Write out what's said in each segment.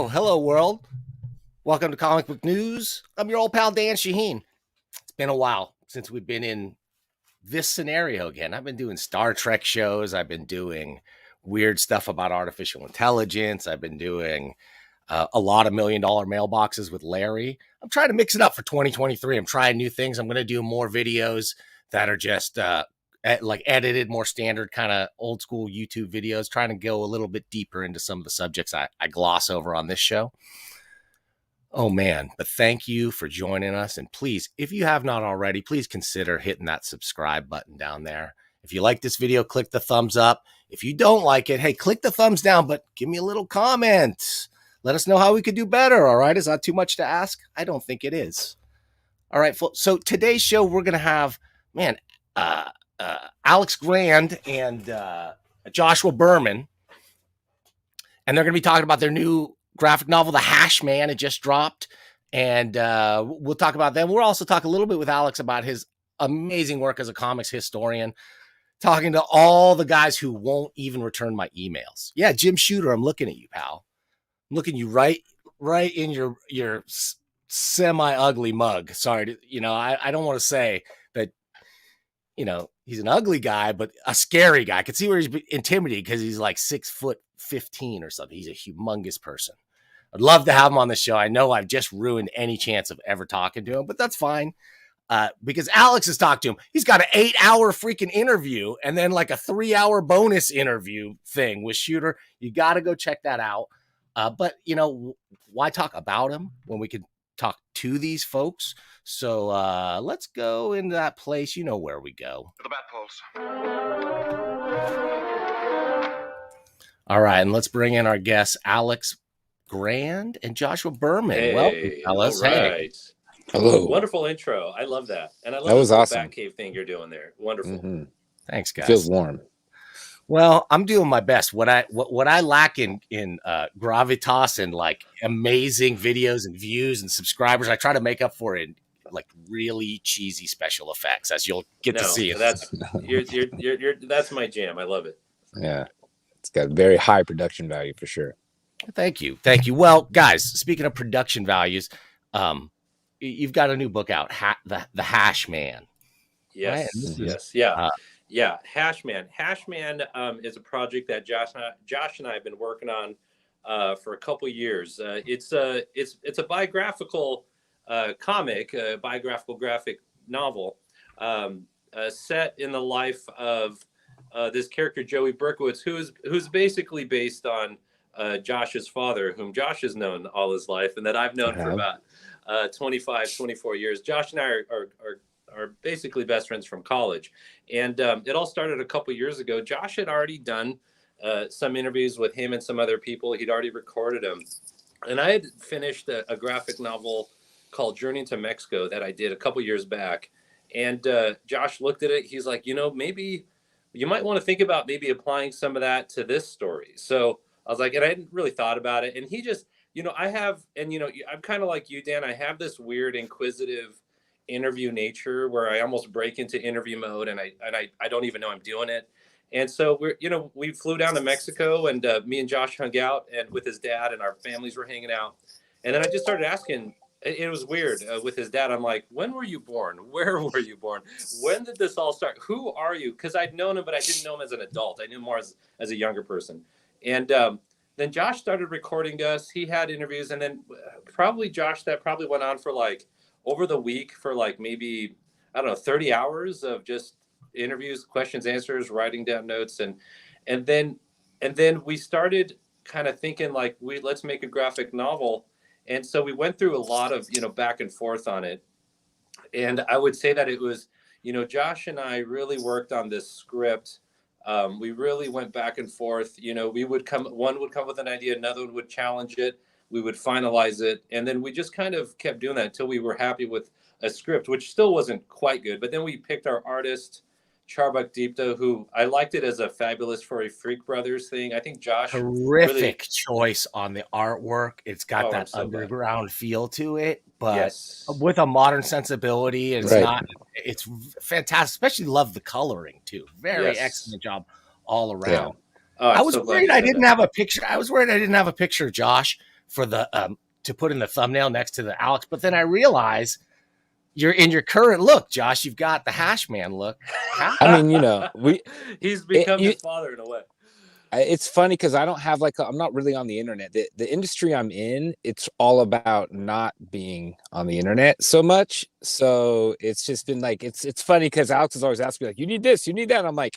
Oh, hello, world. Welcome to Comic Book News. I'm your old pal, Dan Shaheen. It's been a while since we've been in this scenario again. I've been doing Star Trek shows. I've been doing weird stuff about artificial intelligence. I've been doing a lot of $1 million mailboxes with Larry. I'm trying to mix it up for 2023. I'm trying new things. I'm going to do more videos that are just like edited, more standard kind of old school YouTube videos, trying to go a little bit deeper into some of the subjects I gloss over on this show. Oh man, but thank you for joining us. And please, if you have not already, please consider hitting that subscribe button down there. If you like this video, click the thumbs up. If you don't like it, hey, click the thumbs down, but give me a little comment. Let us know how we could do better. All right. Is that too much to ask? I don't think it is. All right. So today's show, we're going to have, Alex Grand and Joshua Berman, and they're going to be talking about their new graphic novel, The Hashman. It just dropped, and we'll talk about them. We'll also talk a little bit with Alex about his amazing work as a comics historian, talking to all the guys who won't even return my emails. Yeah, Jim Shooter, I'm looking at you, pal. I'm looking you right in your semi-ugly mug. Sorry, I don't want to say that, he's an ugly guy, but a scary guy. I could see where he's intimidated because he's like 6'15" or something. He's a humongous person. I'd love to have him on the show. I know I've just ruined any chance of ever talking to him, but that's fine. Because Alex has talked to him. He's got an 8-hour freaking interview and then like a 3-hour bonus interview thing with Shooter. You got to go check that out. But why talk about him when we could talk to these folks? So let's go into that place. You know where we go. The Bat Pulse. All right, and let's bring in our guests, Alex Grand and Joshua Berman. Hey, welcome, fellas. all right. Hey. Hello. Wonderful intro. I love that. And I love that was awesome. Bat Cave thing you're doing there. Wonderful. Mm-hmm. Thanks, guys. It feels warm. Well, I'm doing my best. What I lack in gravitas and like amazing videos and views and subscribers, I try to make up for it in like really cheesy special effects, as you'll get to see. That's that's my jam. I love it. Yeah, it's got very high production value for sure. Thank you. Well, guys, speaking of production values, you've got a new book out, the Hashman. Yes. Right? Yes. Yeah. Yeah, Hashman. Hashman is a project that Josh and I have been working on for a couple years. It's a biographical comic, a biographical graphic novel set in the life of this character Joey Berkowitz, who's basically based on Josh's father, whom Josh has known all his life, and that I've known for about 25, 24 years. Josh and I are basically best friends from college. And it all started a couple years ago. Josh had already done some interviews with him and some other people. He'd already recorded them. And I had finished a graphic novel called Journey to Mexico that I did a couple years back. And Josh looked at it. He's like, maybe you might want to think about maybe applying some of that to this story. So I was like, and I hadn't really thought about it. And he just, I'm kind of like you, Dan. I have this weird inquisitive interview nature where I almost break into interview mode and I don't even know I'm doing it. And so we flew down to Mexico and me and Josh hung out and with his dad and our families were hanging out. And then I just started asking, it was weird with his dad. I'm like, when were you born? Where were you born? When did this all start? Who are you? Because I'd known him, but I didn't know him as an adult. I knew him more as a younger person. And then Josh started recording us. He had interviews and then Josh, that probably went on for like over the week for like maybe, 30 hours of just interviews, questions, answers, writing down notes. And then we started kind of thinking like, let's make a graphic novel. And so we went through a lot of, back and forth on it. And I would say that it was, Josh and I really worked on this script. We really went back and forth. One would come with an idea, another one would challenge it. We would finalize it. And then we just kind of kept doing that until we were happy with a script, which still wasn't quite good. But then we picked our artist, Charbak Deepta, who I liked it as a Fabulous Furry Freak Brothers thing. I think Josh terrific choice on the artwork. It's got that so underground feel to it, but yes, with a modern sensibility. It's Right. it's fantastic. Especially love the coloring too. Very excellent job all around. Oh, I was worried I didn't have a picture. I was worried I didn't have a picture of Josh for the to put in the thumbnail next to the Alex, but then I realized you're in your current look, Josh. You've got the Hashman look. I mean, he's become his father in a way. It's funny because I don't have I'm not really on the internet. The industry I'm in, it's all about not being on the internet so much. So it's just been like, it's funny because Alex is always asking me like, you need this, you need that. I'm like,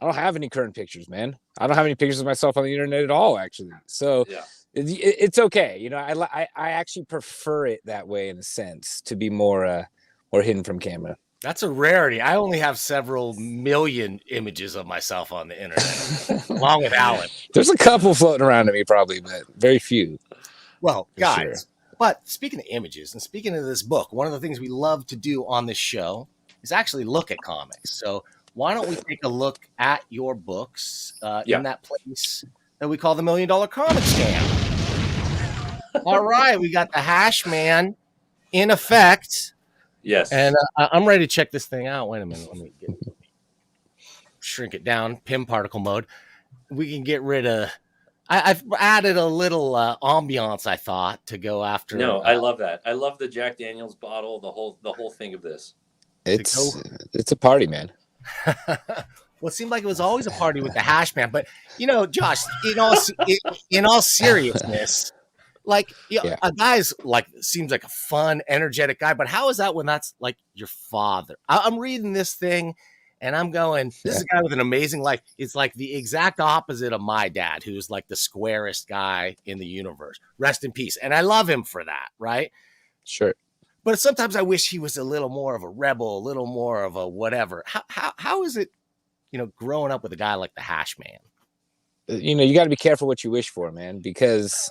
I don't have any current pictures, man. I don't have any pictures of myself on the internet at all, actually. So yeah. It's okay. I actually prefer it that way in a sense, to be more hidden from camera. That's a rarity. I only have several million images of myself on the internet, along with Alan. There's a couple floating around to me, probably, but very few. Well, guys, but speaking of images and speaking of this book, one of the things we love to do on this show is actually look at comics. So why don't we take a look at your books in that place that we call the $1 Million Comic Stand? All right, we got the Hashman in effect. Yes. And I'm ready to check this thing out. Wait a minute. Let me shrink it down. Pim particle mode. We can get rid of. I've added a little ambiance, I thought, to go after. No, I love that. I love the Jack Daniels bottle. The whole thing of this. It's a party, man. Well, it seemed like it was always a party with the Hashman, but Josh, in all seriousness, like a guy's like seems like a fun, energetic guy, but how is that when that's like your father? I'm reading this thing and I'm going, this is a guy with an amazing life. It's like the exact opposite of my dad, who's like the squarest guy in the universe. Rest in peace. And I love him for that, right? Sure. But sometimes I wish he was a little more of a rebel, a little more of a whatever. How is it, growing up with a guy like the Hashman? You got to be careful what you wish for, man, because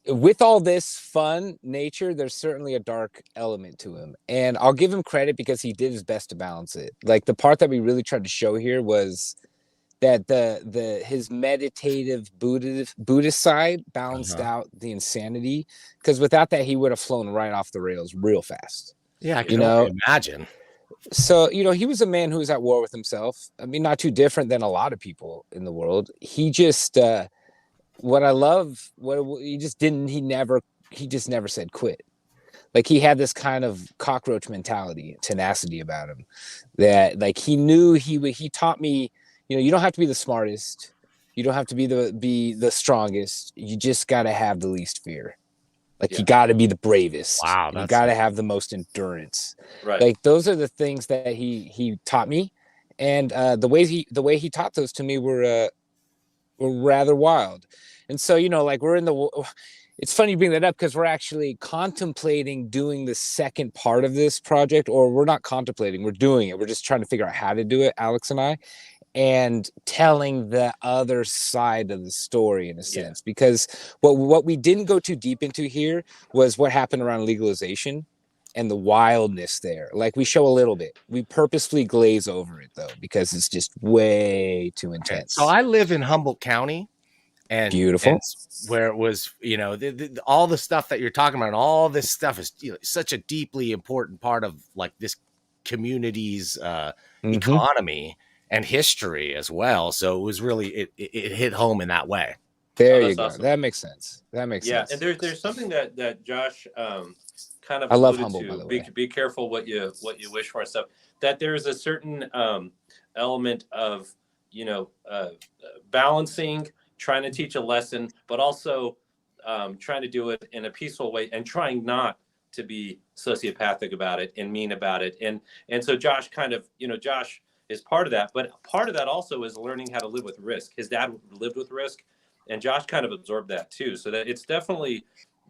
with all this fun nature, there's certainly a dark element to him. And I'll give him credit because he did his best to balance it. Like the part that we really tried to show here was that his meditative Buddhist side balanced out the insanity, because without that, he would have flown right off the rails real fast. Yeah, I can only imagine. So, he was a man who was at war with himself. I mean, not too different than a lot of people in the world. He just, what I love, he just never said quit. Like he had this kind of cockroach mentality, tenacity about him that like he knew he taught me, you don't have to be the smartest. You don't have to be the strongest. You just got to have the least fear. Like you got to be the bravest. Wow, you got to have the most endurance. Right. Like those are the things that he taught me, and the way he taught those to me were rather wild. And so like we're in the. It's funny you bring that up because we're actually contemplating doing the second part of this project, or we're not contemplating, we're doing it. We're just trying to figure out how to do it, Alex and I, and telling the other side of the story in a sense, because what we didn't go too deep into here was what happened around legalization and the wildness there. Like we show a little bit, we purposefully glaze over it though, because it's just way too intense. So I live in Humboldt County, and beautiful, and where it was, all the stuff that you're talking about, and all this stuff is such a deeply important part of like this community's economy and history as well. So it was really it hit home in that way. There you go. Awesome. That makes sense. Sense. Yeah, and there's something that Josh kind of I love Humboldt, by the way. Be careful what you wish for and stuff. That there's a certain element of balancing, trying to teach a lesson, but also trying to do it in a peaceful way and trying not to be sociopathic about it and mean about it. And so Josh kind of Josh is part of that, but part of that also is learning how to live with risk. His dad lived with risk. and Josh kind of absorbed that too. So that it's definitely,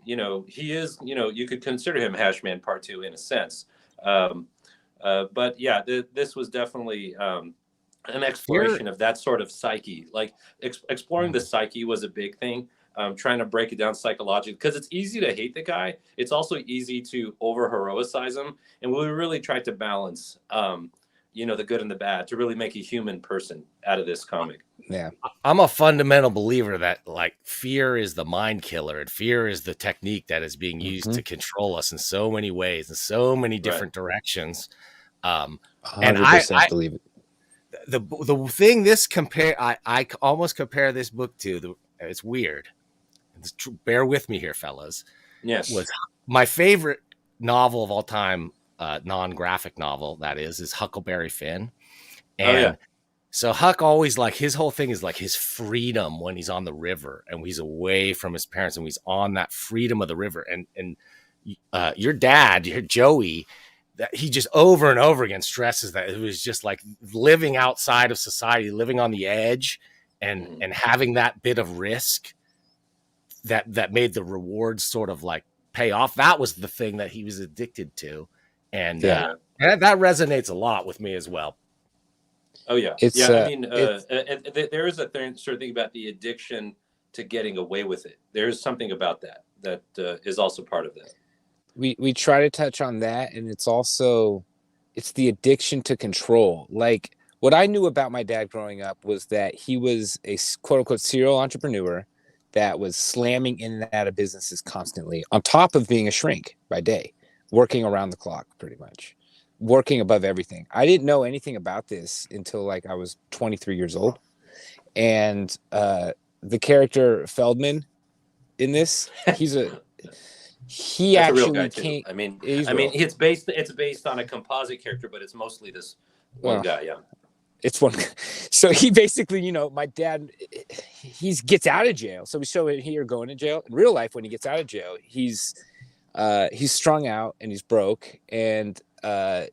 he is, you could consider him Hashman Part 2 in a sense. But yeah, this was definitely an exploration of that sort of psyche. Like exploring the psyche was a big thing. Trying to break it down psychologically, because it's easy to hate the guy. It's also easy to over heroicize him. And we really tried to balance, the good and the bad to really make a human person out of this comic. Yeah. I'm a fundamental believer that like fear is the mind killer, and fear is the technique that is being used to control us in so many ways, in so many different directions. 100% believe it. The thing I almost compare this book to, it's weird. Bear with me here, fellas. Yes. Was my favorite novel of all time, non-graphic novel, that is Huckleberry Finn. And so Huck always, like, his whole thing is like his freedom when he's on the river and he's away from his parents and he's on that freedom of the river. And your dad, your Joey, that he just over and over again stresses that it was just like living outside of society, living on the edge, and having that bit of risk that made the rewards sort of like pay off. That was the thing that he was addicted to. And that resonates a lot with me as well. Oh yeah. There is a certain thing about the addiction to getting away with it. There's something about that is also part of that. We try to touch on that, and it's the addiction to control. Like, what I knew about my dad growing up was that he was a quote unquote serial entrepreneur that was slamming in and out of businesses constantly, on top of being a shrink by day, working around the clock, pretty much, working above everything. I didn't know anything about this until like I was 23 years old. And the character Feldman in this, he That's actually a real guy came. Too. It's based on a composite character, but it's mostly this one guy. Yeah. It's one. So he basically, my dad, he gets out of jail. So we show it here going to jail. In real life, when he gets out of jail, he's strung out and he's broke. And my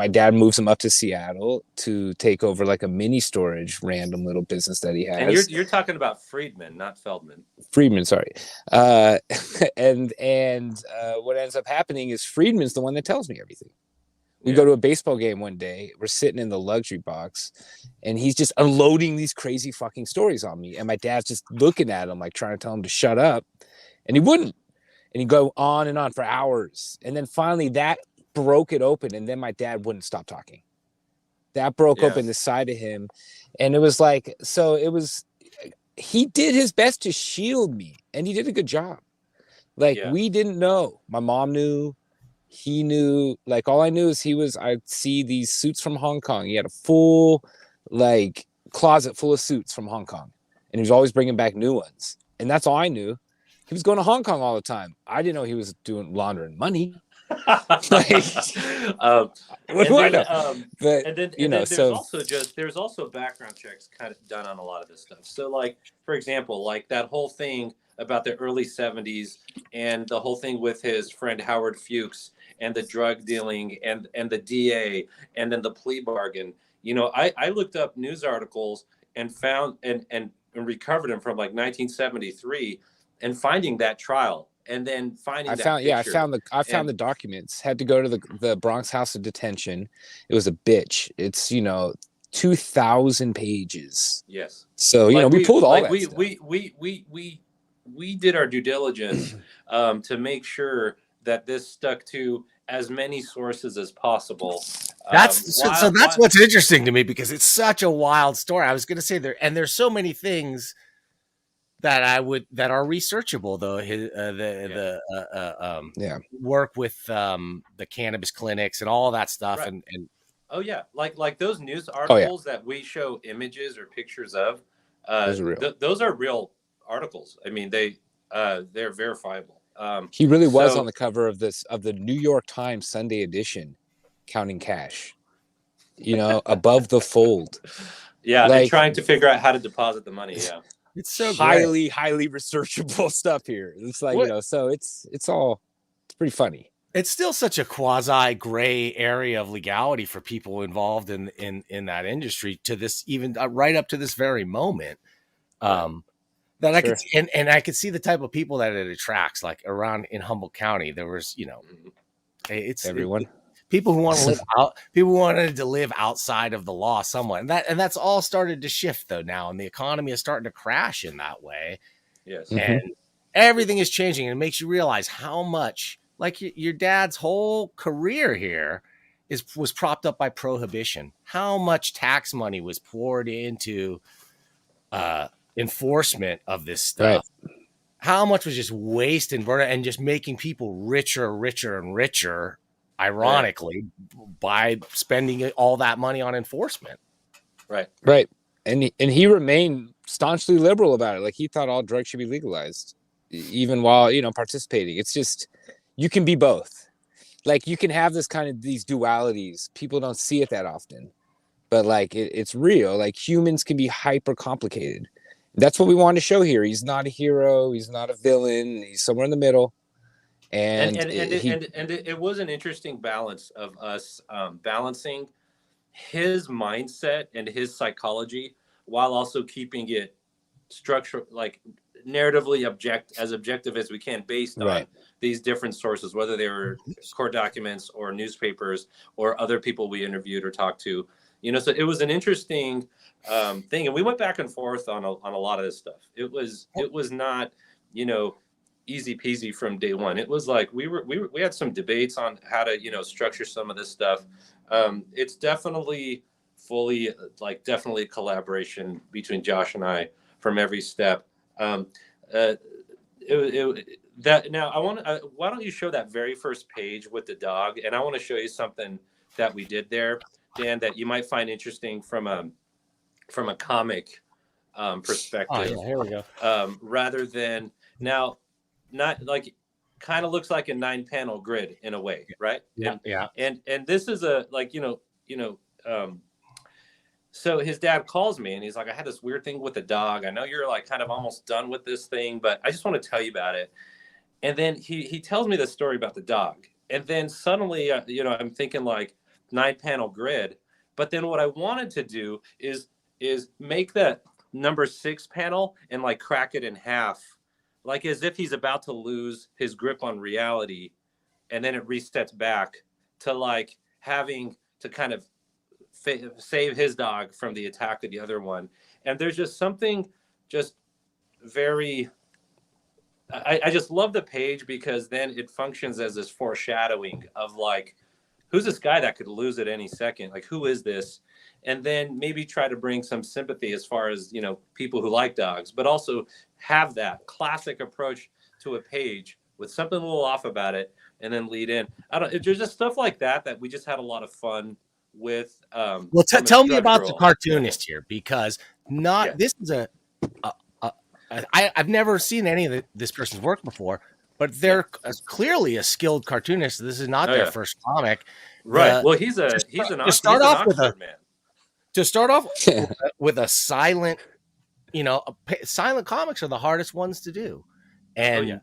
dad moves him up to Seattle to take over like a mini storage random little business that he has. And you're talking about Friedman, not Feldman. Friedman, sorry. And what ends up happening is Friedman's the one that tells me everything. We go to a baseball game one day. We're sitting in the luxury box, and he's just unloading these crazy fucking stories on me. And my dad's just looking at him, like trying to tell him to shut up. And he wouldn't. And he'd go on and on for hours. And then finally that broke it open. And then my dad wouldn't stop talking. That broke open the side of him. And it was like, he did his best to shield me. And he did a good job. Like, we didn't know. My mom knew. He knew. Like, all I knew is I'd see these suits from Hong Kong. He had a full like closet full of suits from Hong Kong, and he was always bringing back new ones. And that's all I knew. He was going to Hong Kong all the time. I didn't know he was laundering money. There's also background checks kind of done on a lot of this stuff. So, like, for example, like that whole thing about the early 70s and the whole thing with his friend Howard Fuchs and the drug dealing and the DA and then the plea bargain. I looked up news articles and found and recovered them from like 1973 and finding that trial and then finding I found the documents. Had to go to the Bronx House of Detention. It was a bitch. It's 2,000 pages. Yes. So we pulled all that stuff. We did our due diligence to make sure that this stuck to as many sources as possible. That's what's interesting to me, because it's such a wild story. I was going to say there's so many things that are researchable, though. Work with the cannabis clinics and all that stuff. Right. And like those news articles that we show images or pictures of, those are real articles. I mean, they're verifiable. He really was on the cover of the New York Times Sunday edition, counting cash, above the fold. Yeah. Like, trying to figure out how to deposit the money. Yeah. It's so highly researchable stuff here. It's like, so it's pretty funny. It's still such a quasi gray area of legality for people involved in that industry to this, even right up to this very moment. that I could Sure. see, and I could see the type of people that it attracts. Like around in Humboldt County, there was, Everyone. people who want to live out, people who wanted to live outside of the law somewhat, and that's all started to shift though now, and the economy is starting to crash in that way, Yes. Mhm. and everything is changing, and it makes you realize how much, like your dad's whole career here was propped up by prohibition. How much tax money was poured into enforcement of this Right. stuff? How much was just wasted and just making people richer, richer, and richer, ironically, by spending all that money on enforcement. Right. Right. And he remained staunchly liberal about it. Like he thought all drugs should be legalized, even while, participating. It's just, you can be both. Like you can have this kind of these dualities. People don't see it that often, but like it's real. Like humans can be hyper complicated. That's what we wanted to show here. He's not a hero. He's not a villain. He's somewhere in the middle. And It was an interesting balance of us balancing his mindset and his psychology while also keeping it structured, like narratively objective as we can, based on these different sources, whether they were court documents or newspapers or other people we interviewed or talked to. So it was an interesting thing, and we went back and forth on a lot of this stuff. It was not, easy peasy from day one. It was like we had some debates on how to structure some of this stuff. It's definitely definitely collaboration between Josh and I from every step. Now I want why don't you show that very first page with the dog, and I want to show you something that we did there, Dan, that you might find interesting from a comic perspective. Oh, yeah, here we go. Rather than now, not like kind of looks like a 9-panel grid in a way, right? Yeah. And this is a so his dad calls me and he's like, I had this weird thing with the dog. I know you're like kind of almost done with this thing, but I just want to tell you about it. And then he tells me the story about the dog. And then suddenly, I'm thinking like 9-panel grid. But then what I wanted to do is make that number 6 panel and like crack it in half, like as if he's about to lose his grip on reality. And then it resets back to like having to kind of save his dog from the attack of the other one. And there's just something just very, I just love the page, because then it functions as this foreshadowing of like, who's this guy that could lose at any second? Like, who is this? And then maybe try to bring some sympathy as far as, people who like dogs, but also have that classic approach to a page with something a little off about it and then lead in. There's just stuff like that we just had a lot of fun with. Well, tell me about the cartoonist here, because this is I've never seen any of this person's work before, but they're clearly a skilled cartoonist. This is not their first comic, right? Well, he's an Oxford man. To start off with a silent, silent comics are the hardest ones to do, and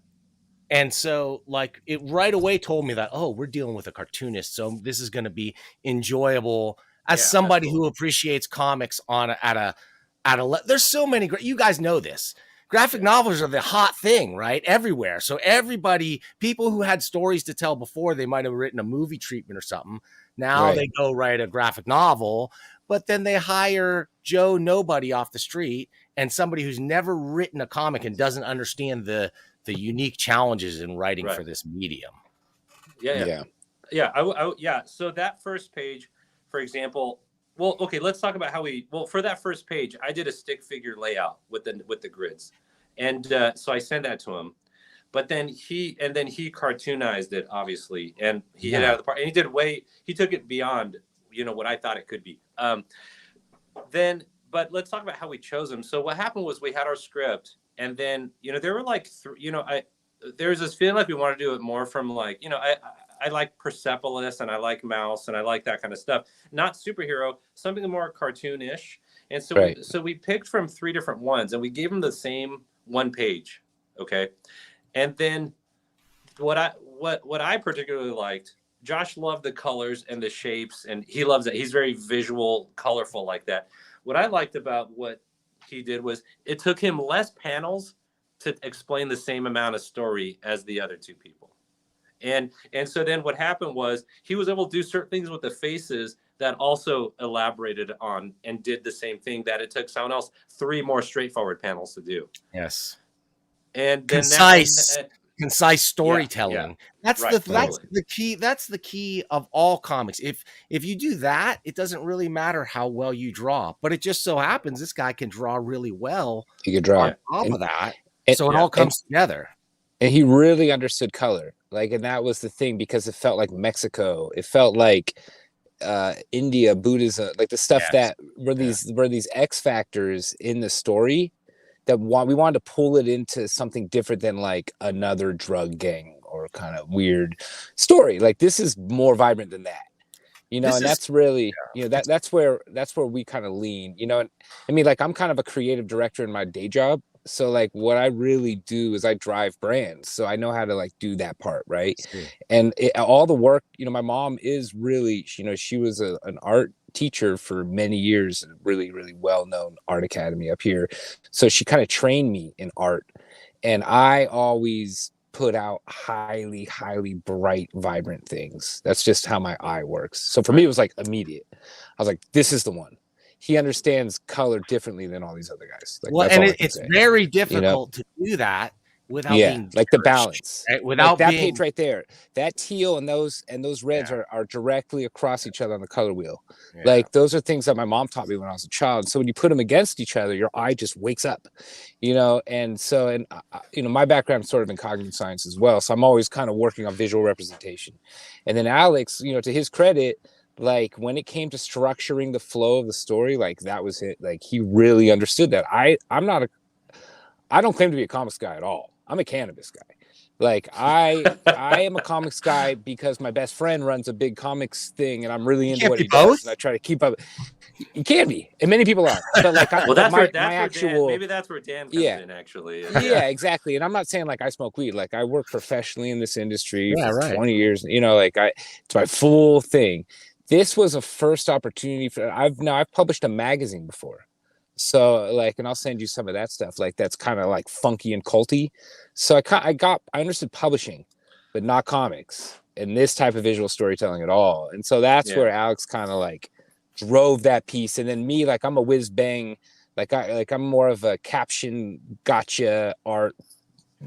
so like it right away told me that, we're dealing with a cartoonist, so this is going to be enjoyable as somebody who appreciates comics there's so many great, you guys know this. Graphic novels are the hot thing, right? Everywhere. So people who had stories to tell before, they might have written a movie treatment or something. Now they go write a graphic novel, but then they hire Joe Nobody off the street and somebody who's never written a comic and doesn't understand the unique challenges in writing for this medium. Yeah. So that first page, for example, well, okay, let's talk about for that first page, I did a stick figure layout with the grids. And so I sent that to him. But then he cartoonized it, obviously, and he hit it out of the park. And he took it beyond, what I thought it could be. But let's talk about how we chose him. So what happened was we had our script, and then, there were like, there was this feeling like we wanted to do it more from like, I like Persepolis and I like Mouse and I like that kind of stuff. Not superhero, something more cartoonish. And so we picked from 3 different ones, and we gave them the same one page. Okay. And then what I particularly liked, Josh loved the colors and the shapes, and he loves it. He's very visual, colorful like that. What I liked about what he did was it took him less panels to explain the same amount of story as the other two people. And so then what happened was he was able to do certain things with the faces that also elaborated on and did the same thing that it took someone else 3 more straightforward panels to do. Yes. And then concise storytelling. That's right, that's the key. That's the key of all comics. If you do that, it doesn't really matter how well you draw. But it just so happens this guy can draw really well. He could draw on top of that, so it all comes together. And he really understood color, like, and that was the thing, because it felt like Mexico. It felt like India, Buddhism, like the stuff that were these X factors in the story that we wanted to pull it into something different than like another drug gang or kind of weird story. Like, this is more vibrant than that, you know. And that's really, you know, that's where we kind of lean, you know. And I mean, like, I'm kind of a creative director in my day job. So like what I really do is I drive brands. So I know how to like do that part. Right. And all the work, you know, my mom is really, you know, she was an art teacher for many years, a really, really well-known art academy up here. So she kind of trained me in art, and I always put out highly, highly bright, vibrant things. That's just how my eye works. So for me, it was like immediate. I was like, this is the one. He understands color differently than all these other guys. Like, well, and it's very difficult to do that without being like the balance, right? Without like that page right there, that teal and those reds are directly across each other on the color wheel. Like, those are things that my mom taught me when I was a child. So when you put them against each other, your eye just wakes up, you know. And so, and you know, my background is sort of in cognitive science as well, so I'm always kind of working on visual representation. And then Alex, you know, to his credit, like when it came to structuring the flow of the story, like that was it. Like, he really understood that. I don't claim to be a comics guy at all. I'm a cannabis guy. Like, I am a comics guy because my best friend runs a big comics thing, and I'm really into what he does, and I try to keep up. You can be, and many people are. But like, well, that's where maybe that's where Dan comes in, actually. Yeah, exactly. And I'm not saying like I smoke weed. Like, I work professionally in this industry for 20 years. You know, like it's my full thing. This was a first opportunity for. I've published a magazine before. So like, and I'll send you some of that stuff. Like, that's kind of like funky and culty. So I understood publishing, but not comics and this type of visual storytelling at all. And so that's where Alex kind of like drove that piece. And then me, like, I'm a whiz bang. I'm more of a caption gotcha art.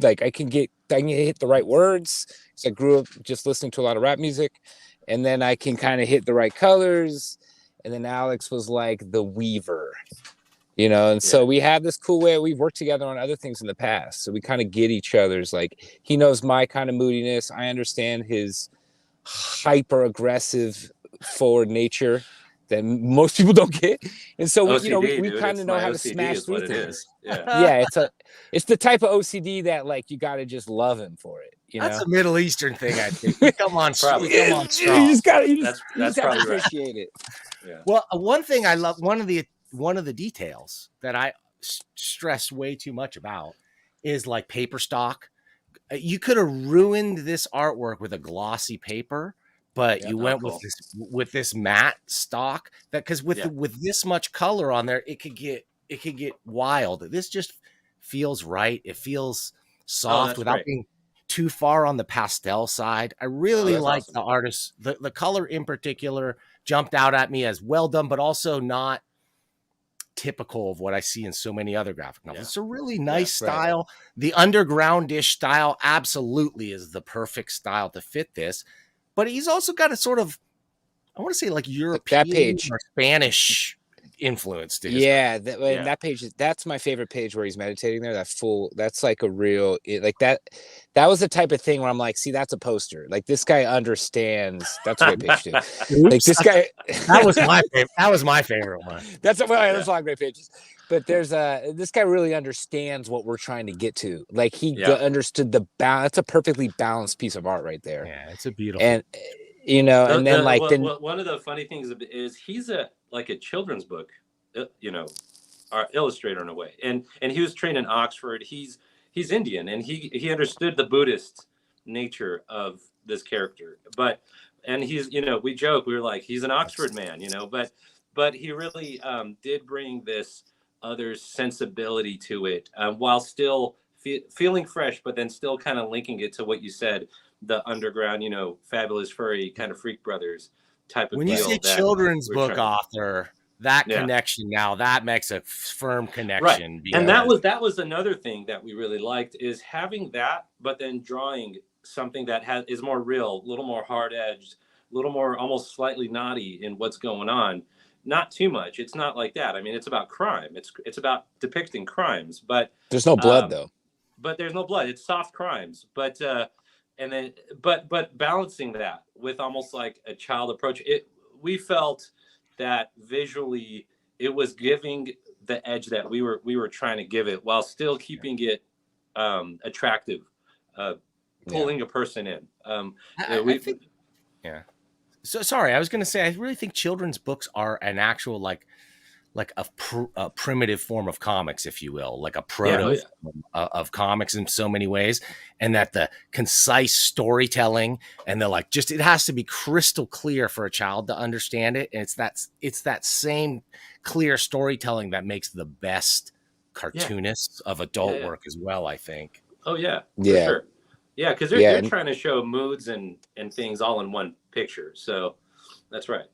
Like, I can hit the right words. So I grew up just listening to a lot of rap music, and then I can kind of hit the right colors. And then Alex was like the weaver. You know, and so we have this cool way. We've worked together on other things in the past. So we kind of get each other's, like, he knows my kind of moodiness. I understand his hyper aggressive forward nature that most people don't get. And so we kind of know how to smash through things. It's the type of OCD that, like, you got to just love him for it. You That's know? a Middle Eastern thing, I think. Come on, strong. You just gotta appreciate it. Yeah. Well, one thing I love, one of the details that I stress way too much about is like paper stock. You could have ruined this artwork with a glossy paper, but you went with this matte stock, that because with this much color on there, it could get wild. This just feels right. It feels soft without being too far on the pastel side. I really like the artist. The color in particular jumped out at me as well done, but also not typical of what I see in so many other graphic novels. It's a really nice style. The underground-ish style absolutely is the perfect style to fit this, but he's also got a sort of, I want to say, like European or Spanish influence to his that page, that's my favorite page where he's meditating there. That's like a real, like that was the type of thing where I'm like, see, that's a poster. Like, this guy understands. That's a great page too. Like, this guy, that was my favorite one. There's a lot of great pages, but there's this guy really understands what we're trying to get to. Like, he understood the balance. That's a perfectly balanced piece of art right there. Yeah, it's a beautiful. And you know, and then one of the funny things is he's a children's book, illustrator in a way, and he was trained in Oxford. He's Indian, and he understood the Buddhist nature of this character. And he's, we joke, we were like, he's an Oxford man, but he really did bring this other's sensibility to it, while still feeling fresh, but then still kind of linking it to what you said, the underground, fabulous furry kind of Freak Brothers type of When you deal say that children's we're book trying. author, that Yeah. connection now, that makes a firm Right. connection. And because- that was another thing that we really liked, is having that, but then drawing something that is more real, a little more hard edged, a little more almost slightly naughty in what's going on. Not too much. It's not like that. I mean, it's about crime. It's about depicting crimes, but There's no blood though. but there's no blood. It's soft crimes. But balancing that with almost like a child approach, we felt that visually it was giving the edge that we were trying to give it, while still keeping it attractive, pulling a person in. I think, yeah. So sorry, I was going to say, I really think children's books are an actual like a primitive form of comics, if you will, like a proto of comics in so many ways, and that the concise storytelling and it has to be crystal clear for a child to understand it, and it's that same clear storytelling that makes the best cartoonists of adult work as well, I think. Oh yeah, for sure. Yeah, because they're trying to show moods and things all in one picture. So that's right.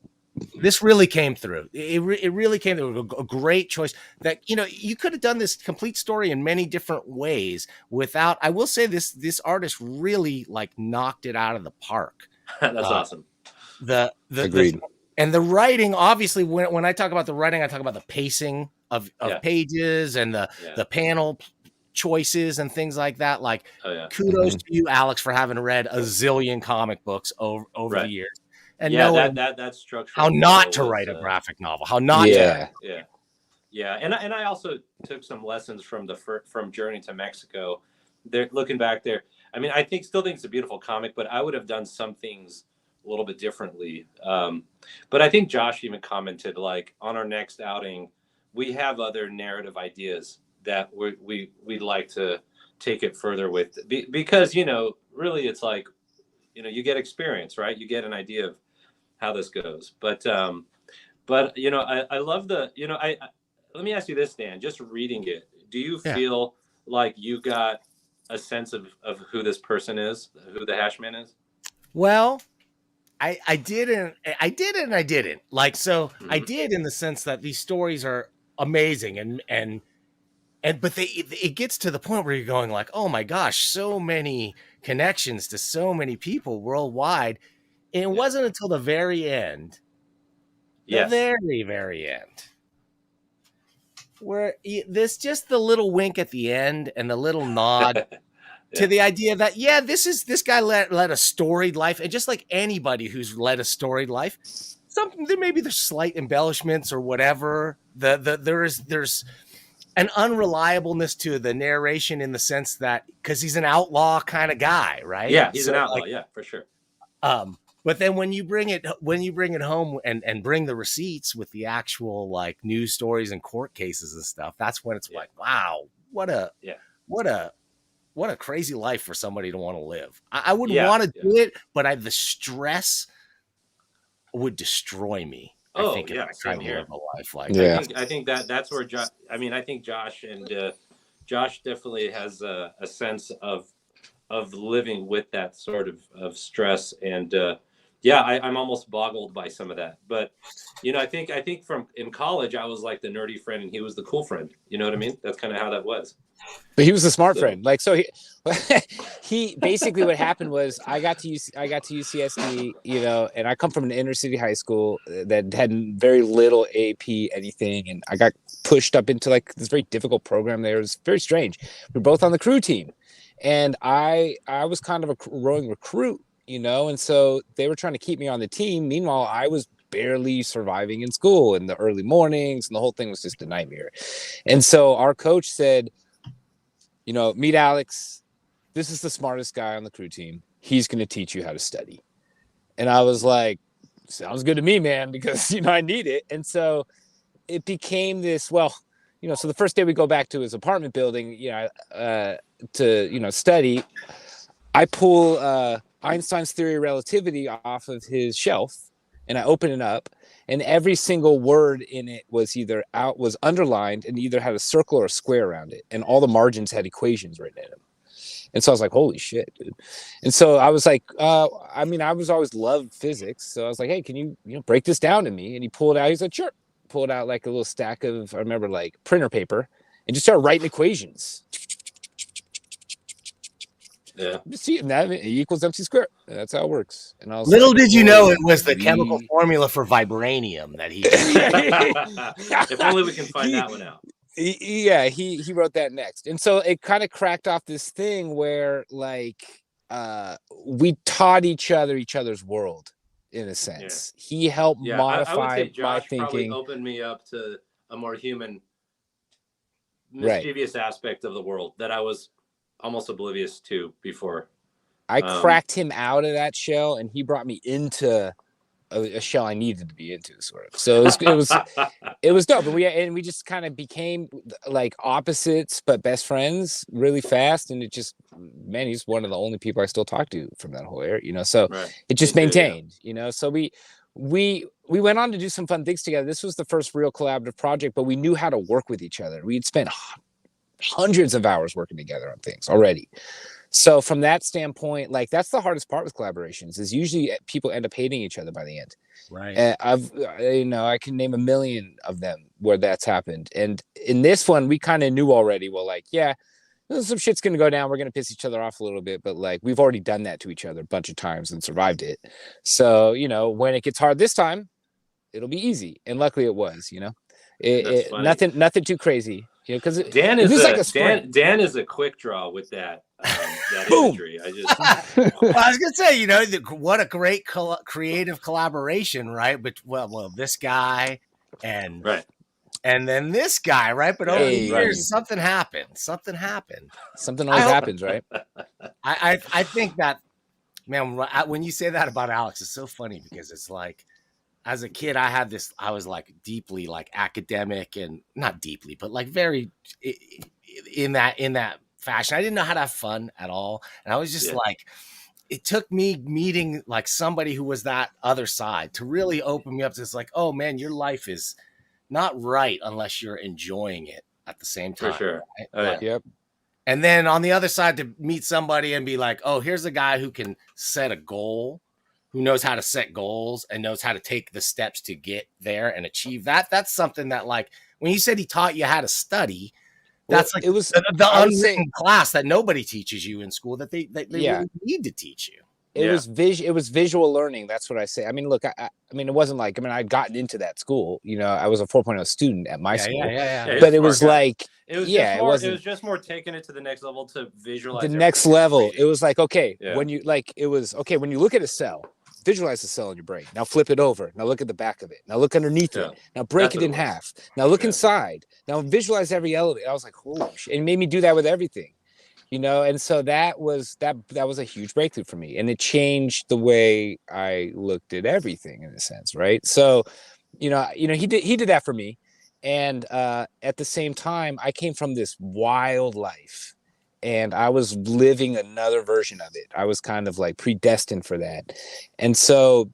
This really came through. It really came through. A great choice. That you could have done this complete story in many different ways without. I will say this artist really knocked it out of the park. That's awesome. The Agreed. And the writing, obviously, when I talk about the writing, I talk about the pacing of pages and the panel choices and things like that. Kudos to you, Alex, for having read a zillion comic books over the years. And knowing that structure, how not to write a graphic novel, how not to. And I also took some lessons from Journey to Mexico. Looking back there, I mean, still think it's a beautiful comic, but I would have done some things a little bit differently. But I think Josh even commented, on our next outing, we have other narrative ideas that we'd like to take it further with, because really it's you get experience, right? You get an idea of how this goes. But I love let me ask you this, Dan, just reading it, do you feel like you got a sense of who this person is, who the Hashman is? Well, I did and I didn't. I did, in the sense that these stories are amazing but it gets to the point where you're going oh my gosh, so many connections to so many people worldwide. And it wasn't until the very end, the very, very end, where there's just the little wink at the end and the little nod to the idea that, this guy led a storied life. And just like anybody who's led a storied life, maybe there's slight embellishments or whatever. There's an unreliableness to the narration, in the sense that, because he's an outlaw kind of guy, right? Yeah, he's an outlaw. For sure. But then when you bring it home and bring the receipts with the actual news stories and court cases and stuff, that's when it's wow, what a crazy life for somebody to want to live. I wouldn't want to do it, but the stress would destroy me. I think if I tried to live a life like that. I think that's where I think Josh and Josh definitely has a sense of living with that sort of stress, and I'm almost boggled by some of that. But I think from in college I was like the nerdy friend and he was the cool friend. You know what I mean? That's kind of how that was. But he was the smart friend. He basically, what happened was I got to UCSD, and I come from an inner city high school that had very little AP anything, and I got pushed up into this very difficult program there. It was very strange. We're both on the crew team, and I was kind of a rowing recruit, and so they were trying to keep me on the team. Meanwhile, I was barely surviving in school in the early mornings, and the whole thing was just a nightmare. And so our coach said, meet Alex. This is the smartest guy on the crew team. He's going to teach you how to study. And I was like, sounds good to me, man, because, I need it. And so it became this, so the first day we go back to his apartment building, to, study, I pull Einstein's theory of relativity off of his shelf and I open it up, and every single word in it was underlined and either had a circle or a square around it, and all the margins had equations written in them. And so I was like, holy shit, dude. And so I was like, I mean, I was always loved physics. So I was like, hey, can you break this down to me? And he pulled out, he's like, sure. Pulled out like a little stack of, I remember, like printer paper, and just started writing equations. Yeah. See, that E equals MC squared. That's how it works. And I was Little like, did you know it was the holy- chemical formula for vibranium that he. If only we can find that one out. He wrote that next. And so it kind of cracked off this thing where like we taught each other's world in a sense. He helped modify I would say Josh my probably thinking. opened me up to a more human, mischievous aspect of the world that I was almost oblivious to before. I cracked him out of that shell, and he brought me into a shell I needed to be into, sort of. So it was dope. And we just kind of became like opposites but best friends really fast. And it just, man, he's one of the only people I still talk to from that whole era, you know. So it just maintained, you know. So we went on to do some fun things together. This was the first real collaborative project, but we knew how to work with each other. We'd spent hundreds of hours working together on things already. So from that standpoint, like that's the hardest part with collaborations is usually people end up hating each other by the end. Right. I can name a million of them where that's happened. And in this one, we kind of knew already, well, like, yeah, some shit's going to go down. We're going to piss each other off a little bit, but like, we've already done that to each other a bunch of times and survived it. So, you know, when it gets hard this time, it'll be easy. And luckily it was, you know, nothing too crazy. You know, because Dan is a quick draw with that imagery. Well, I was gonna say, you know, what a great creative collaboration, right? But well, this guy and then this guy, right? But over the years, something happened. Something always happens, right? I think that, man, when you say that about Alex, it's so funny because it's like, as a kid, I was like deeply like academic and not deeply, but like very in that fashion. I didn't know how to have fun at all. And I was just like, it took me meeting like somebody who was that other side to really open me up to this, like, oh man, your life is not right unless you're enjoying it at the same time. For sure. Right? Yep. And then on the other side to meet somebody and be like, oh, here's a guy who can set a goal, who knows how to set goals and knows how to take the steps to get there and achieve that. That's something that, like, when you said he taught you how to study, that's like it was the unwritten class that nobody teaches you in school that they really need to teach you. It was visual learning. That's what I say. I mean, look, I mean, it wasn't like, I mean, I'd gotten into that school, you know, I was a 4.0 student at my school, but it was like, it was just more taking it to the next level to visualize the next level. It was like, okay, when you when you look at a cell, visualize the cell in your brain. Now flip it over. Now look at the back of it. Now look underneath it. Now break it in half. Now look inside. Now visualize every element. I was like, holy shit. It made me do that with everything, you know? And so that was a huge breakthrough for me. And it changed the way I looked at everything in a sense. Right. So, you know, he did that for me. And at the same time, I came from this wild life. And I was living another version of it. I was kind of like predestined for that. And so,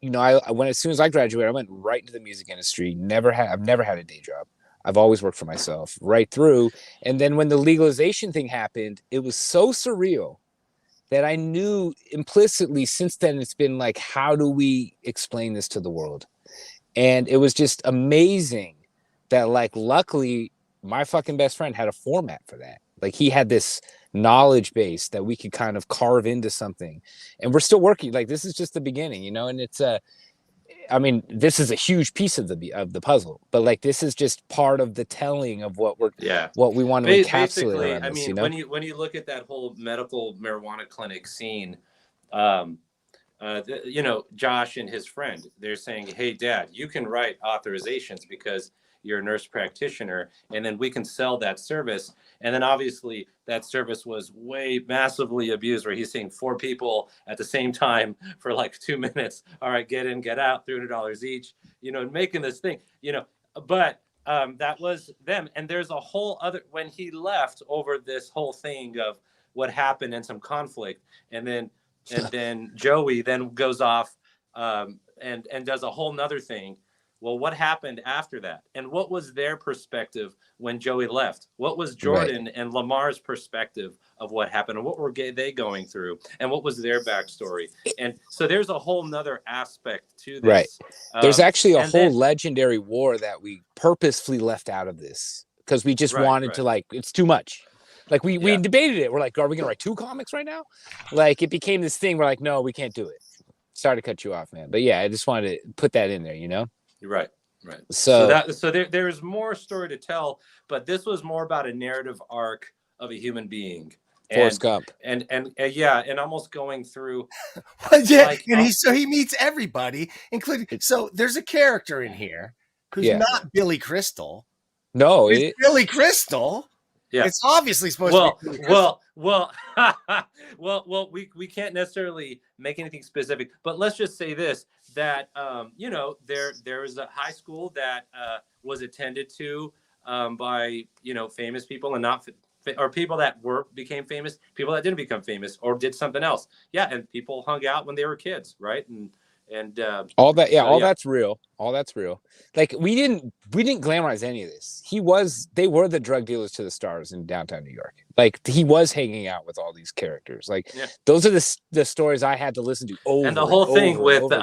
you know, as soon as I graduated, I went right into the music industry. I've never had a day job. I've always worked for myself right through. And then when the legalization thing happened, it was so surreal that I knew implicitly since then, it's been like, how do we explain this to the world? And it was just amazing that, like, luckily my fucking best friend had a format for that. Like, he had this knowledge base that we could kind of carve into something, and we're still working. Like, this is just the beginning, you know. And it's I mean, this is a huge piece of the puzzle, but like, this is just part of the telling of what we want to encapsulate. I mean, you know? when you look at that whole medical marijuana clinic scene, you know, Josh and his friend, they're saying, hey, Dad, you can write authorizations because you're a nurse practitioner, and then we can sell that service. And then obviously that service was massively abused, where he's seeing 4 people at the same time for like 2 minutes. All right, get in, get out, $300 each, you know, making this thing, you know. But that was them. And there's a whole other, when he left over this whole thing of what happened and some conflict, and then Joey then goes off and does a whole nother thing. Well, what happened after that? And what was their perspective when Joey left? What was Jordan and Lamar's perspective of what happened? And what were they going through? And what was their backstory? And so there's a whole nother aspect to this. Right. There's actually a whole legendary war that we purposefully left out of this because we just wanted to, like, it's too much. Like we debated it. We're like, are we going to write 2 comics right now? Like it became this thing. We're like, no, we can't do it. Sorry to cut you off, man. But yeah, I just wanted to put that in there, you know? Right. So there's more story to tell, but this was more about a narrative arc of a human being. Forrest Gump. And and almost going through. He meets everybody, including. So there's a character in here who's not Billy Crystal. No, it's Billy Crystal. Yeah, it's obviously supposed to be. We can't necessarily make anything specific, but let's just say this: that there was a high school that was attended to by famous people and not or people that became famous, people that didn't become famous or did something else. Yeah, and people hung out when they were kids, right? And all that, all that's real. All that's real. Like we didn't glamorize any of this. They were the drug dealers to the stars in downtown New York. Like he was hanging out with all these characters. Like those are the stories I had to listen to over. And the whole thing with the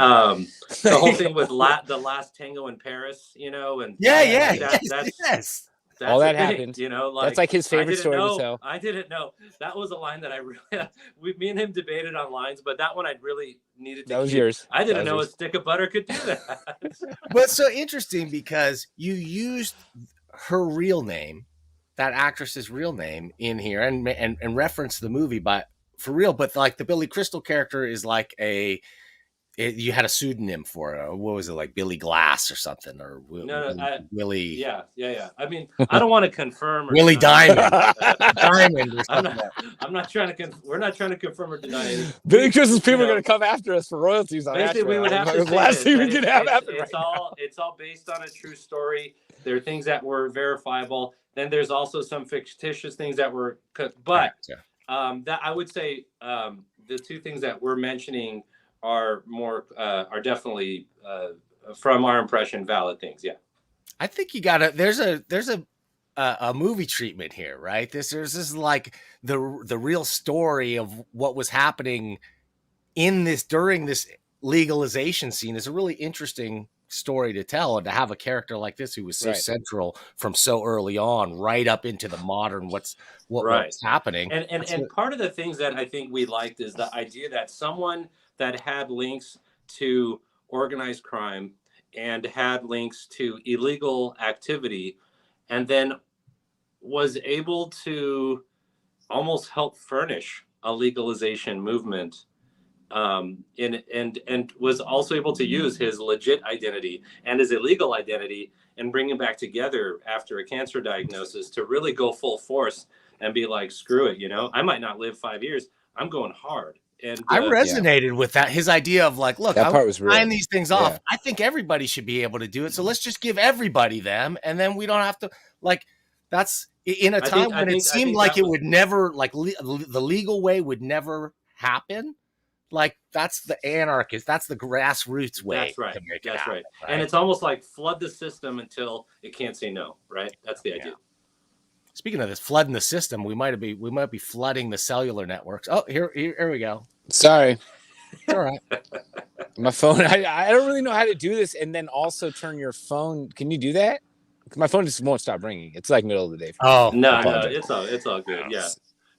whole thing with the last tango in Paris, and yes. That's all that happened. That's like his favorite story to tell. I didn't know. That was a line that I really, me and him debated on lines, but that one I really needed to. That was yours. I didn't know a stick of butter could do that. But it's so interesting because you used her real name, that actress's real name in here and referenced the movie, but for real. But like the Billy Crystal character is like you had a pseudonym for it. What was it, like Billy Glass or something, or Willie? Yeah. I mean, I don't want to confirm. Willie Diamond. Diamond. I'm not trying to. We're not trying to confirm or deny it. Billy Crystal's people are going to come after us for royalties on basically, Hashman. we would have to. The last thing we could have happen. It's all based on a true story. There are things that were verifiable. Then there's also some fictitious things that were. But that I would say the 2 things that we're mentioning are definitely from our impression valid things. I think you gotta there's a movie treatment here, right? This is like the real story of what was happening during this legalization scene is a really interesting story to tell, and to have a character like this who was so central from so early on right up into the modern what's happening. And part of the things that I think we liked is the idea that someone that had links to organized crime and had links to illegal activity, and then was able to almost help furnish a legalization movement, and was also able to use his legit identity and his illegal identity and bring him back together after a cancer diagnosis to really go full force and be like, screw it, I might not live 5 years. I'm going hard. And I resonated with that. His idea of like, look, that part was real. Buying these things off. Yeah. I think everybody should be able to do it. So let's just give everybody them. And then we don't have to, like, that's in a time when it seemed like it would never, like the legal way would never happen. Like that's the anarchist, that's the grassroots way. That's right. That's right. And it's almost like flood the system until it can't say no. Right. That's the idea. Speaking of this flooding the system, we might be flooding the cellular networks. Oh, here we go. Sorry. It's all right. My phone. I don't really know how to do this, and then also turn your phone. Can you do that? My phone just won't stop ringing. It's like middle of the day. Oh no, it's all good. Yeah.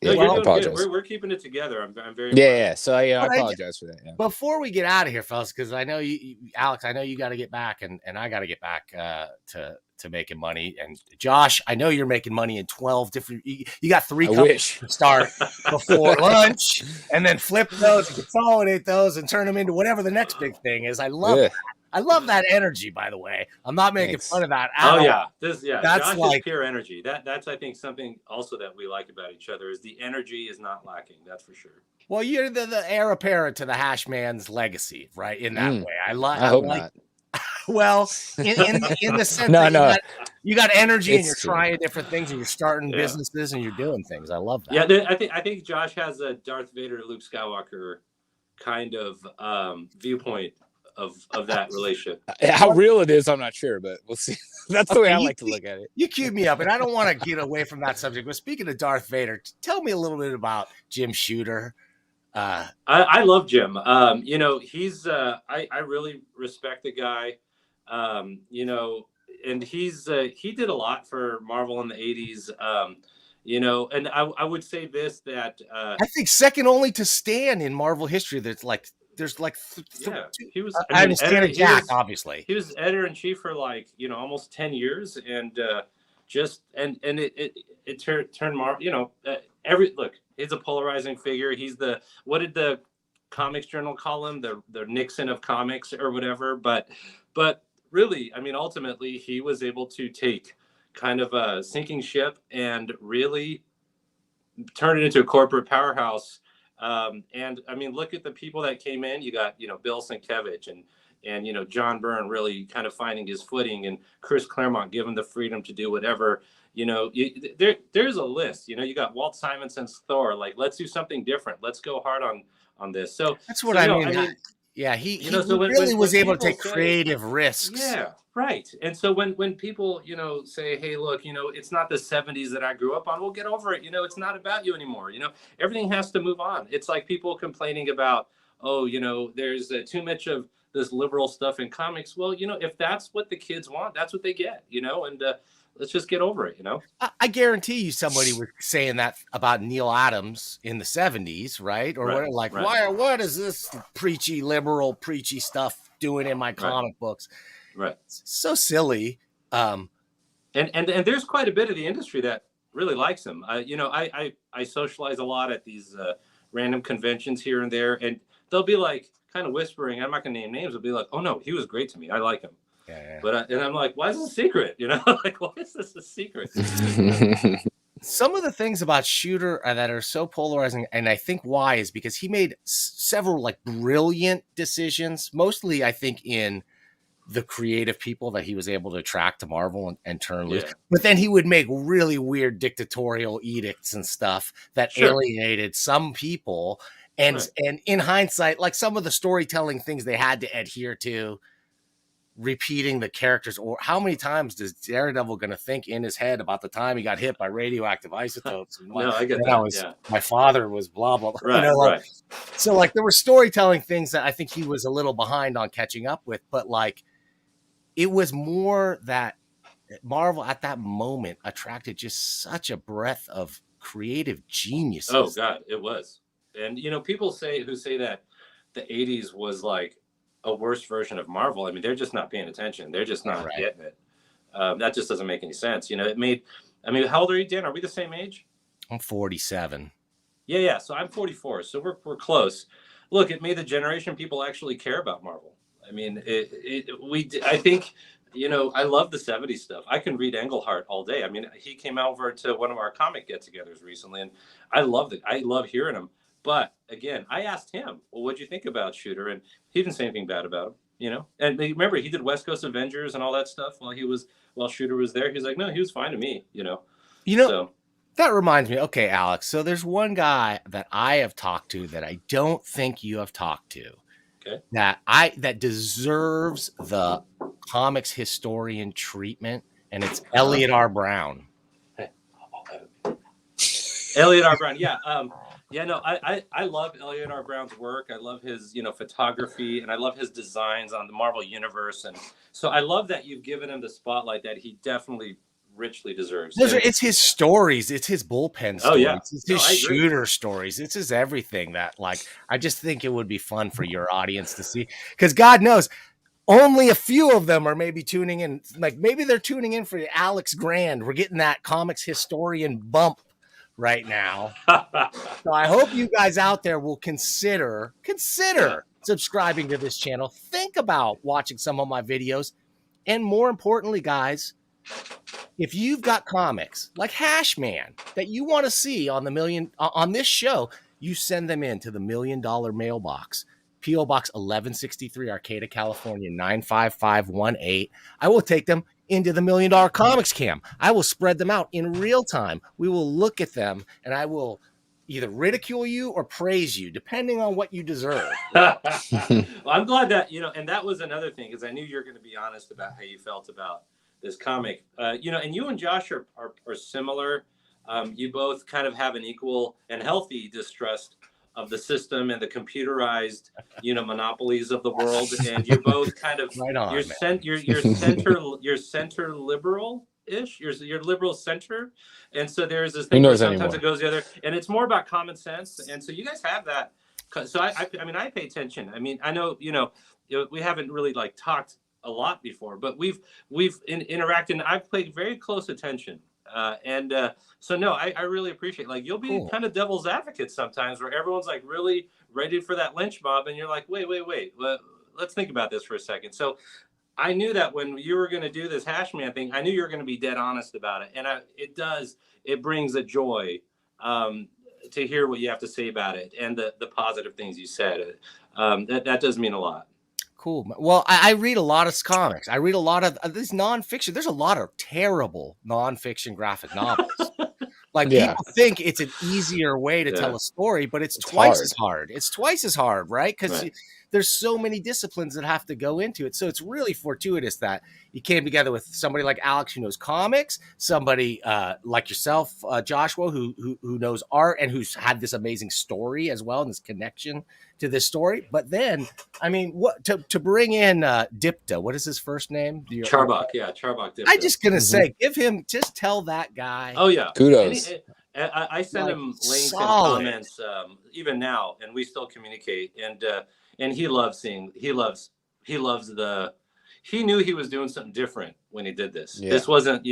No, you're doing good. We're keeping it together. I'm very So I apologize for that. Yeah. Before we get out of here, fellas, because I know you, Alex, I know you got to get back, and I got to get back to making money. And Josh, I know you're making money in 12 different. You got 3 companies to start before lunch, and then flip those, consolidate those, and turn them into whatever the next big thing is. I love that. I love that energy, by the way. I'm not making fun of that at all. That's Josh is pure energy. That's I think something also that we like about each other is the energy is not lacking. That's for sure. Well, you're the heir apparent to the Hashman's legacy, right? In that way, I hope not. Well, in the sense that you got energy and you're trying different things and you're starting businesses and you're doing things. I love that. Yeah, I think Josh has a Darth Vader, Luke Skywalker kind of viewpoint of that relationship. How real it is, I'm not sure, but we'll see. That's the way Okay, I like to look at it. You queued me up, and I don't want to get away from that subject. But speaking of Darth Vader, tell me a little bit about Jim Shooter. I love Jim. You know, he's I really respect the guy. You know, and he did a lot for Marvel in the 80s. You know, and I would say this, that I think second only to Stan in Marvel history. There's like yeah, he was. I mean, Stan and Jack, obviously. He was editor in chief for like, you know, almost 10 years, and it turned Marvel. You know, he's a polarizing figure. He's what did the Comics Journal call him? The Nixon of comics or whatever. But really, I mean, ultimately, he was able to take kind of a sinking ship and really turn it into a corporate powerhouse. And I mean, look at the people that came in. You got, you know, Bill Sienkiewicz and you know, John Byrne really kind of finding his footing, and Chris Claremont giving the freedom to do whatever. You know, there's a list. You know, you got Walt Simonson's Thor. Like, let's do something different. Let's go hard on this. So that's what I mean. Yeah, he really was able to take creative risks. Yeah, right. And so when people, you know, say, hey, look, you know, it's not the 70s that I grew up on. We'll get over it. You know, it's not about you anymore. You know, everything has to move on. It's like people complaining about, oh, you know, there's too much of this liberal stuff in comics. Well, you know, if that's what the kids want, that's what they get, you know, and let's just get over it, you know? I guarantee you somebody was saying that about Neil Adams in the 70s, right? Or right, like, right. what is this preachy, liberal, preachy stuff doing in my comic books? Right. It's so silly. And there's quite a bit of the industry that really likes him. You know, I socialize a lot at these random conventions here and there, and they'll be like kind of whispering, I'm not going to name names, they'll be like, oh no, he was great to me. I like him. Yeah. But and I'm like, why is this a secret? You know, like, why is this a secret? Some of the things about Shooter that are so polarizing, and I think why is because he made several like brilliant decisions, mostly I think in the creative people that he was able to attract to Marvel and turn loose. Yeah. But then he would make really weird dictatorial edicts and stuff that alienated some people. And in hindsight, like some of the storytelling things they had to adhere to, repeating the characters, or how many times does Daredevil going to think in his head about the time he got hit by radioactive isotopes? No, I get that. My father was blah, blah, blah. Right, you know, like, right. So like there were storytelling things that I think he was a little behind on catching up with, but like it was more that Marvel at that moment attracted just such a breadth of creative geniuses. Oh God, it was. And, you know, people who say that the 80s was like a worse version of Marvel. I mean, they're just not paying attention. They're just not getting it. That just doesn't make any sense. You know, how old are you, Dan? Are we the same age? I'm 47. Yeah. So I'm 44. So we're close. Look, it made the generation people actually care about Marvel. I mean, I think, you know, I love the 70s stuff. I can read Englehart all day. I mean, he came over to one of our comic get-togethers recently, and I love hearing him. But again, I asked him, well, what'd you think about Shooter? And he didn't say anything bad about him, you know? And remember, he did West Coast Avengers and all that stuff while Shooter was there. He was like, no, he was fine to me, you know? That reminds me. Okay, Alex. So there's one guy that I have talked to that I don't think you have talked to. Okay. That deserves the comics historian treatment, and it's Elliott R. Brown. Elliott R. Brown, yeah. Yeah, no, I love Elliott R. Brown's work. I love his, you know, photography, and I love his designs on the Marvel Universe. And so I love that you've given him the spotlight that he definitely richly deserves. It's his stories. It's his bullpen stories. Oh, yeah. It's his Shooter stories. It's his everything that, like, I just think it would be fun for your audience to see. Because God knows, only a few of them are maybe tuning in. Like, maybe they're tuning in for Alex Grand. We're getting that comics historian bump right now. So I hope you guys out there will consider subscribing to this channel. Think about watching some of my videos. And more importantly, guys, if you've got comics like Hashman that you want to see on this show, you send them in to the $1 Million Mailbox, P.O. Box 1163, Arcata, California, 95518. I will take them into the $1 Million Comics Cam. I will spread them out in real time. We will look at them, and I will either ridicule you or praise you, depending on what you deserve. Well, I'm glad that, and that was another thing, because I knew you were going to be honest about how you felt about this comic. And you and Josh are similar. You both kind of have an equal and healthy distrust of the system and the computerized, monopolies of the world. And you're both kind of Right on, you're center liberal-ish. You're liberal center. And so there's this Who thing where knows sometimes anymore? it goes the other, and it's more about common sense. And so you guys have that. So I mean, I pay attention. I mean, I know, we haven't really like talked a lot before, but we've interacted, and I've paid very close attention. So no, I really appreciate, like, you'll be kind of devil's advocate sometimes, where everyone's like really ready for that lynch mob, and you're like, wait, let's think about this for a second. So I knew that when you were going to do this Hashman thing, I knew you were going to be dead honest about it. And it brings a joy to hear what you have to say about it, and the positive things you said. That does mean a lot. Cool. Well, I read a lot of comics. I read a lot of this nonfiction. There's a lot of terrible nonfiction graphic novels. Like, people think it's an easier way to tell a story, but it's twice as hard. It's twice as hard, right? Because there's so many disciplines that have to go into it. So it's really fortuitous that you came together with somebody like Alex, who knows comics, somebody like yourself, Joshua, who knows art and who's had this amazing story as well, and this connection to this story. But then, I mean, what to bring in Dipta? What is his first name? Charbak, Charbak Dipta. I just gonna say, just tell that guy. Oh yeah, kudos. I send him links and comments even now, and we still communicate. And he loves he knew he was doing something different when he did this. This wasn't,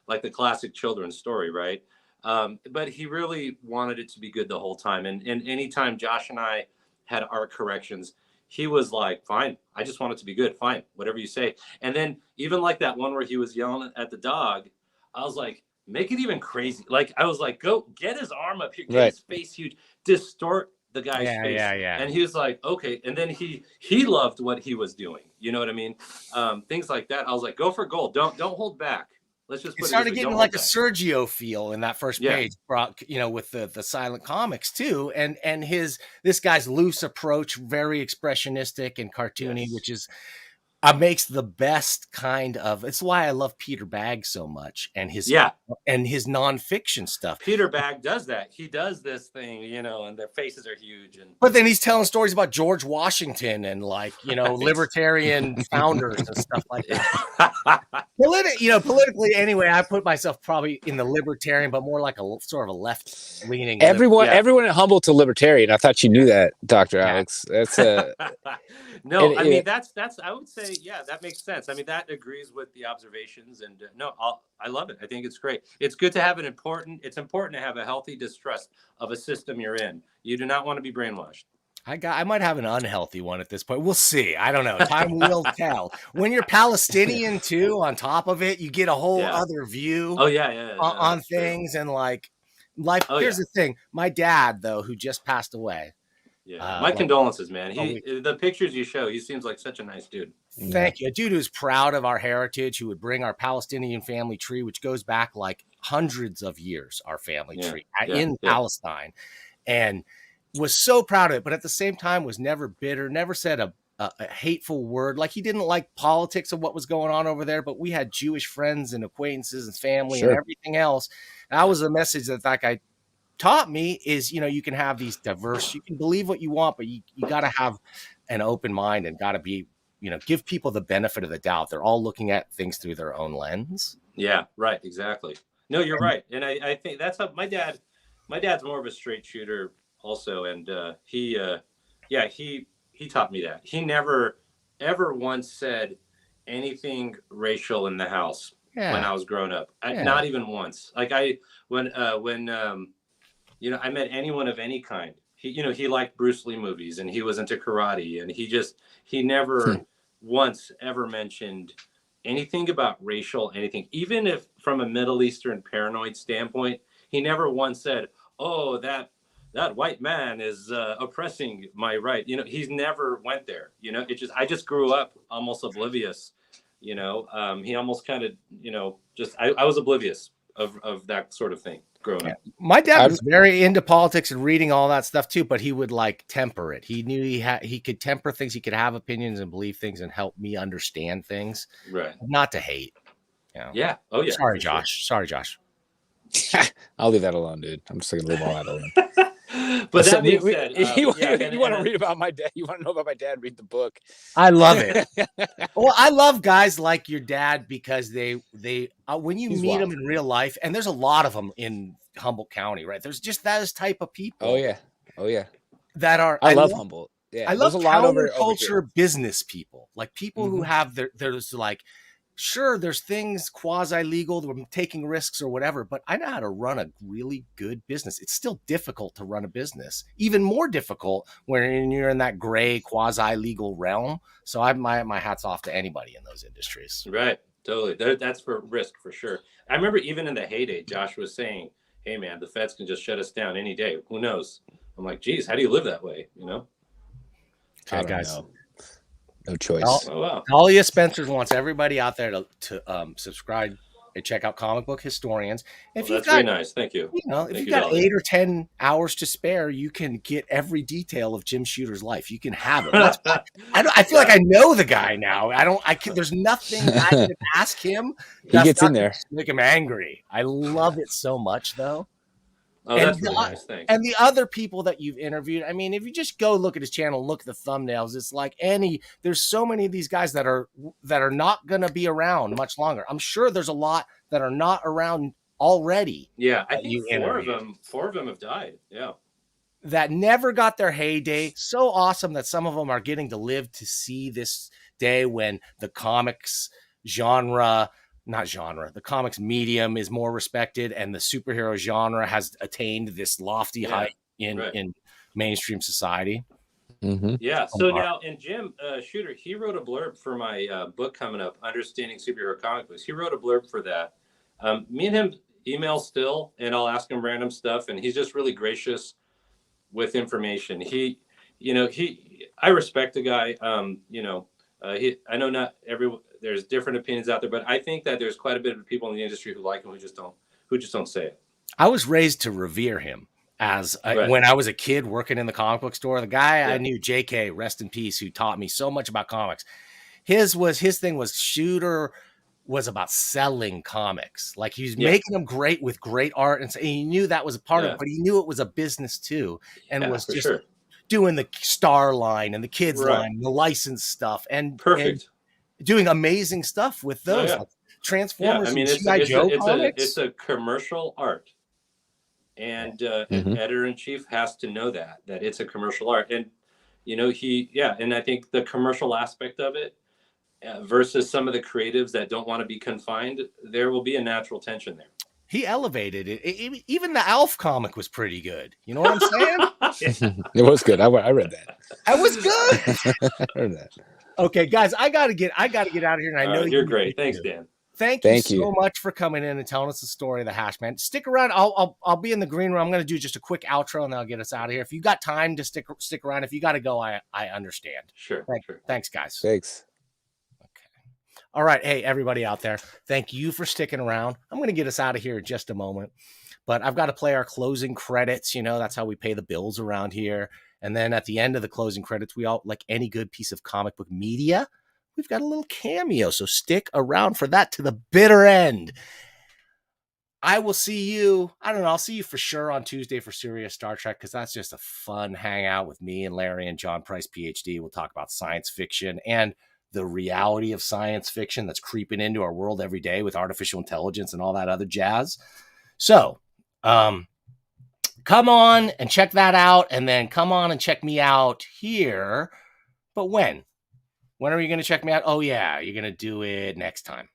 like the classic children's story, right? But he really wanted it to be good the whole time. And anytime Josh and I had art corrections, he was like, fine, I just want it to be good. Fine, whatever you say. And then even like that one where he was yelling at the dog, I was like, make it even crazy. Like, I was like, go get his arm up here, get his face huge, distort the guy's face. And he was like, okay. And then he loved what he was doing. You know what I mean? Things like that. I was like, go for gold. Don't hold back. Let's just put it started getting like a Sergio feel in that first page, with the silent comics too. And this guy's loose approach, very expressionistic and cartoony, which is makes the best kind of. It's why I love Peter Bagg so much, and his nonfiction stuff. Peter Bagg does that. He does this thing, and their faces are huge. But then he's telling stories about George Washington and libertarian founders and stuff like that. Politically, anyway, I put myself probably in the libertarian, but more like a sort of a left leaning. Everyone at Humboldt's a libertarian. I thought you knew that, Dr. Alex. That's no, I mean, that's I would say, that makes sense. I mean, that agrees with the observations, and I love it. I think it's great. It's good to have it's important to have a healthy distrust of a system you're in. You do not want to be brainwashed. I might have an unhealthy one at this point. We'll see. I don't know. Time will tell. When you're Palestinian too, on top of it, you get a whole other view. On things true. And like life. Here's the thing. My dad, though, who just passed away. My condolences, man. The pictures you show, he seems like such a nice dude. Thank you. A dude who's proud of our heritage, who would bring our Palestinian family tree, which goes back like hundreds of years, our family tree in Palestine, and was so proud of it. But at the same time, was never bitter, never said a hateful word. Like, he didn't like politics of what was going on over there, but we had Jewish friends and acquaintances and family and everything else. And that was a message that guy taught me, is, you can have these diverse, you can believe what you want, but you got to have an open mind and got to be, give people the benefit of the doubt. They're all looking at things through their own lens. Yeah, right. Exactly. No, you're right. And I think that's how my dad's more of a straight shooter also. And he taught me that. He never ever once said anything racial in the house when I was growing up. Not even once. Like when I met anyone of any kind, he liked Bruce Lee movies, and he was into karate, and he never once ever mentioned anything about racial anything. Even if from a Middle Eastern paranoid standpoint, he never once said, oh, that white man is oppressing my right. He's never went there. I just grew up almost oblivious. He almost kind of, I was oblivious of that sort of thing. growing up. My dad was very into politics and reading all that stuff too, but he would like temper it. He knew he could temper things. He could have opinions and believe things and help me understand things. Right. Not to hate. You know? Yeah. Oh yeah. Sorry, Josh. Sure. Sorry, Josh. I'll leave that alone, dude. I'm just gonna leave all that alone. But that being said, you want to read about my dad? You want to know about my dad? Read the book. I love it. Well, I love guys like your dad because they when you meet them in real life, and there's a lot of them in Humboldt County, right? There's just that type of people. Oh yeah. That are. I love Humboldt. Yeah, I love counterculture business people, like people who have there's like. Sure, there's things quasi-legal, we're taking risks or whatever, but I know how to run a really good business. It's still difficult to run a business, even more difficult when you're in that gray quasi-legal realm. So my hat's off to anybody in those industries. Right, totally. That's for risk for sure. I remember even in the heyday, Josh was saying, "Hey man, the feds can just shut us down any day. Who knows?" I'm like, "Geez, how do you live that way?" You know? Okay, guys. Know. No choice. Talia Spencer wants everybody out there to subscribe and check out Comic Book Historians. If that's very nice. Thank you. You know, if you've got 8 or 10 hours to spare, you can get every detail of Jim Shooter's life. You can have it. I feel like I know the guy now. There's nothing I can ask him. He gets in there. Make him angry. I love it so much, though. Oh, that's really nice. Thanks. And the other people that you've interviewed, I mean, if you just go look at his channel, look at the thumbnails, it's like there's so many of these guys that are not going to be around much longer. I'm sure there's a lot that are not around already. Yeah, I think four of them have died. Yeah. That never got their heyday. So awesome that some of them are getting to live to see this day when the comics the comics medium is more respected and the superhero genre has attained this lofty height in mainstream society. Yeah. So now, and Jim Shooter, he wrote a blurb for my book coming up, Understanding Superhero Comic Books. He wrote a blurb for that. Me and him email still, and I'll ask him random stuff, and he's just really gracious with information. I respect the guy. I know not everyone. There's different opinions out there, but I think that there's quite a bit of people in the industry who like him, who just don't say it. I was raised to revere him when I was a kid working in the comic book store. The guy I knew, JK, rest in peace, who taught me so much about comics. His thing was Shooter was about selling comics. Like he was making them great with great art, and he knew that was a part of it, but he knew it was a business too, and was just doing the Star line and the kids line, the licensed stuff, and perfect. And doing amazing stuff with those like Transformers. I mean, it's a commercial art, and an editor-in-chief has to know that it's a commercial art, and and I think the commercial aspect of it versus some of the creatives that don't want to be confined, there will be a natural tension there. He elevated it. Even the Alf comic was pretty good. You know what I'm saying? It was good. I read that. That was good. I heard that. Okay, guys, I gotta get out of here. And I know you're great. Thanks, Dan. Thank you so much for coming in and telling us the story of the Hashman. Stick around. I'll be in the green room. I'm going to do just a quick outro and then I'll get us out of here. If you got time to stick around, if you got to go, I understand. Sure. Thanks, guys. Thanks. Okay. All right. Hey, everybody out there. Thank you for sticking around. I'm going to get us out of here in just a moment, but I've got to play our closing credits. That's how we pay the bills around here. And then at the end of the closing credits, we all, like any good piece of comic book media, we've got a little cameo. So stick around for that to the bitter end. I will see you. I don't know. I'll see you for sure on Tuesday for Serious Star Trek, because that's just a fun hangout with me and Larry and John Price, PhD. We'll talk about science fiction and the reality of science fiction that's creeping into our world every day with artificial intelligence and all that other jazz. So, come on and check that out, and then come on and check me out here. But when? When are you going to check me out? Oh, yeah, you're going to do it next time.